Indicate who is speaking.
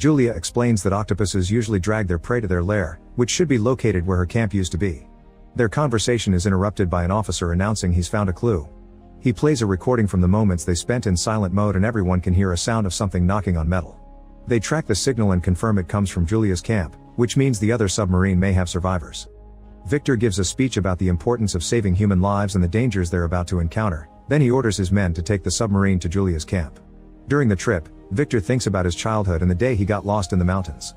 Speaker 1: Julia explains that octopuses usually drag their prey to their lair, which should be located where her camp used to be. Their conversation is interrupted by an officer announcing he's found a clue. He plays a recording from the moments they spent in silent mode and everyone can hear a sound of something knocking on metal. They track the signal and confirm it comes from Julia's camp, which means the other submarine may have survivors. Victor gives a speech about the importance of saving human lives and the dangers they're about to encounter, then he orders his men to take the submarine to Julia's camp. During the trip, Victor thinks about his childhood and the day he got lost in the mountains.